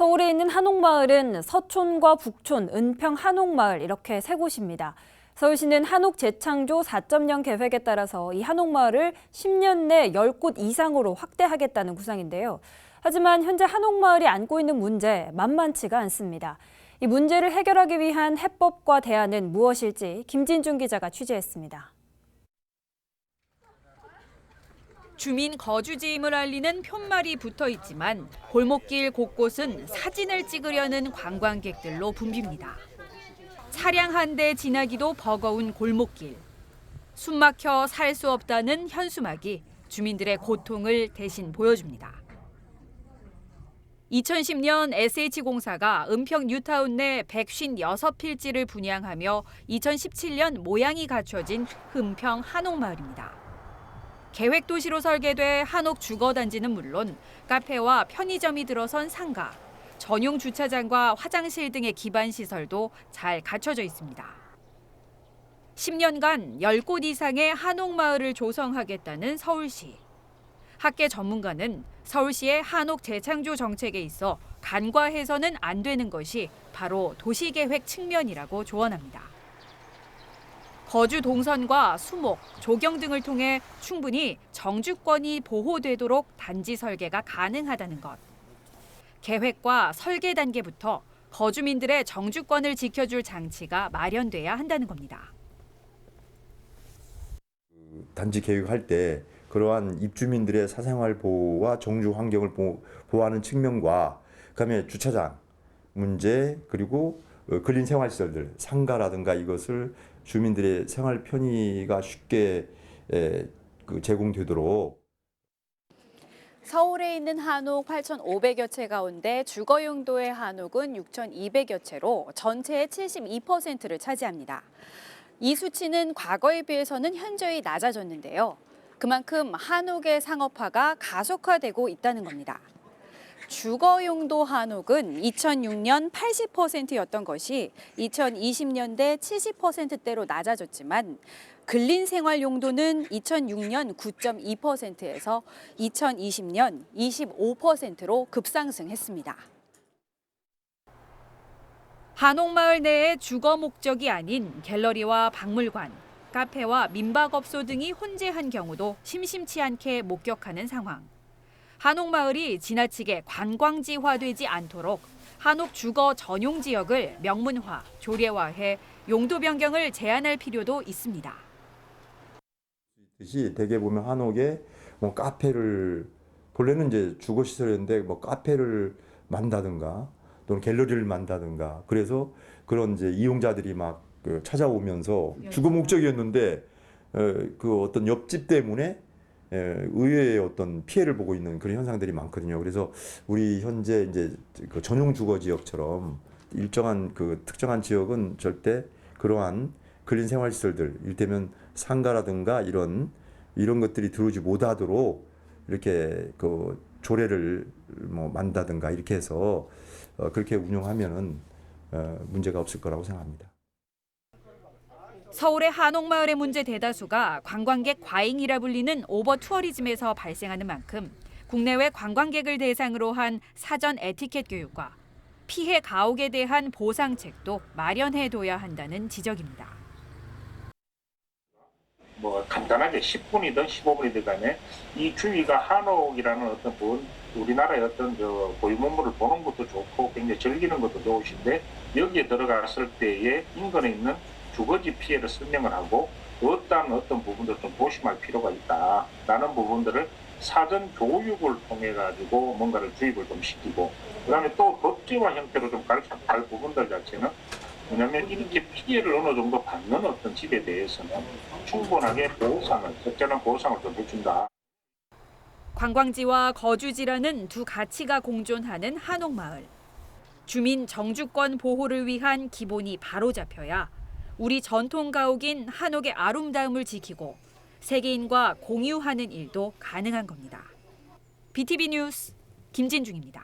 서울에 있는 한옥마을은 서촌과 북촌, 은평 한옥마을 이렇게 세 곳입니다. 서울시는 한옥 재창조 4.0 계획에 따라서 이 한옥마을을 10년 내 10곳 이상으로 확대하겠다는 구상인데요. 하지만 현재 한옥마을이 안고 있는 문제 만만치가 않습니다. 이 문제를 해결하기 위한 해법과 대안은 무엇일지 김진중 기자가 취재했습니다. 주민 거주지임을 알리는 푯말이 붙어 있지만 골목길 곳곳은 사진을 찍으려는 관광객들로 붐빕니다. 차량 한 대 지나기도 버거운 골목길. 숨막혀 살 수 없다는 현수막이 주민들의 고통을 대신 보여줍니다. 2010년 SH공사가 은평 뉴타운 내 156필지를 분양하며 2017년 모양이 갖춰진 은평 한옥마을입니다. 계획도시로 설계돼 한옥 주거단지는 물론 카페와 편의점이 들어선 상가, 전용 주차장과 화장실 등의 기반시설도 잘 갖춰져 있습니다. 10년간 10곳 이상의 한옥마을을 조성하겠다는 서울시. 학계 전문가는 서울시의 한옥 재창조 정책에 있어 간과해서는 안 되는 것이 바로 도시계획 측면이라고 조언합니다. 거주 동선과 수목, 조경 등을 통해 충분히 정주권이 보호되도록 단지 설계가 가능하다는 것. 계획과 설계 단계부터 거주민들의 정주권을 지켜줄 장치가 마련돼야 한다는 겁니다. 단지 계획할 때 그러한 입주민들의 사생활 보호와 정주 환경을 보호하는 측면과 그다음에 주차장 문제 그리고 근린 생활시설들 상가라든가 이것을 주민들의 생활 편의가 쉽게 제공되도록. 서울에 있는 한옥 8,500여 채 가운데 주거 용도의 한옥은 6,200여 채로 전체의 72%를 차지합니다. 이 수치는 과거에 비해서는 현저히 낮아졌는데요. 그만큼 한옥의 상업화가 가속화되고 있다는 겁니다. 주거 용도 한옥은 2006년 80%였던 것이 2020년대 70%대로 낮아졌지만 근린 생활 용도는 2006년 9.2%에서 2020년 25%로 급상승했습니다. 한옥마을 내의 주거 목적이 아닌 갤러리와 박물관, 카페와 민박업소 등이 혼재한 경우도 심심치 않게 목격하는 상황. 한옥마을이 지나치게 관광지화되지 않도록 한옥 주거 전용 지역을 명문화, 조례화해 용도 변경을 제한할 필요도 있습니다. 대개 보면 한옥에 카페를 본래는 이제 주거 시설이었는데 카페를 만다든가 또는 갤러리를 만다든가 그래서 그런 이제 이용자들이 막 찾아오면서 주거 목적이었는데 그 어떤 옆집 때문에 의외의 어떤 피해를 보고 있는 그런 현상들이 많거든요. 그래서 우리 현재 이제 그 전용 주거 지역처럼 일정한 그 특정한 지역은 절대 그러한 근린 생활 시설들, 이를테면 상가라든가 이런 것들이 들어오지 못하도록 이렇게 그 조례를 만다든가 이렇게 해서 그렇게 운영하면은 문제가 없을 거라고 생각합니다. 서울의 한옥마을의 문제 대다수가 관광객 과잉이라 불리는 오버 투어리즘에서 발생하는 만큼 국내외 관광객을 대상으로 한 사전 에티켓 교육과 피해 가옥에 대한 보상책도 마련해둬야 한다는 지적입니다. 간단하게 10분이든 15분이든 간에 이 주위가 한옥이라는 어떤 우리나라의 어떤 고유문물을 보는 것도 좋고 굉장히 즐기는 것도 좋으신데 여기에 들어갔을 때의 인근에 있는 주거지 피해를 설명을 하고 어떤 부분들 좀 조심할 필요가 있다라는 부분들을 사전 교육을 통해 가지고 뭔가를 주입을 좀 시키고 그다음에 또 법제화 형태로 좀 가르쳐갈 부분들 자체는 왜냐하면 이렇게 피해를 어느 정도 받는 어떤 집에 대해서는 충분하게 적절한 보상을 좀 해준다. 관광지와 거주지라는 두 가치가 공존하는 한옥마을. 주민 정주권 보호를 위한 기본이 바로잡혀야 우리 전통 가옥인 한옥의 아름다움을 지키고 세계인과 공유하는 일도 가능한 겁니다. BTV 뉴스 김진중입니다.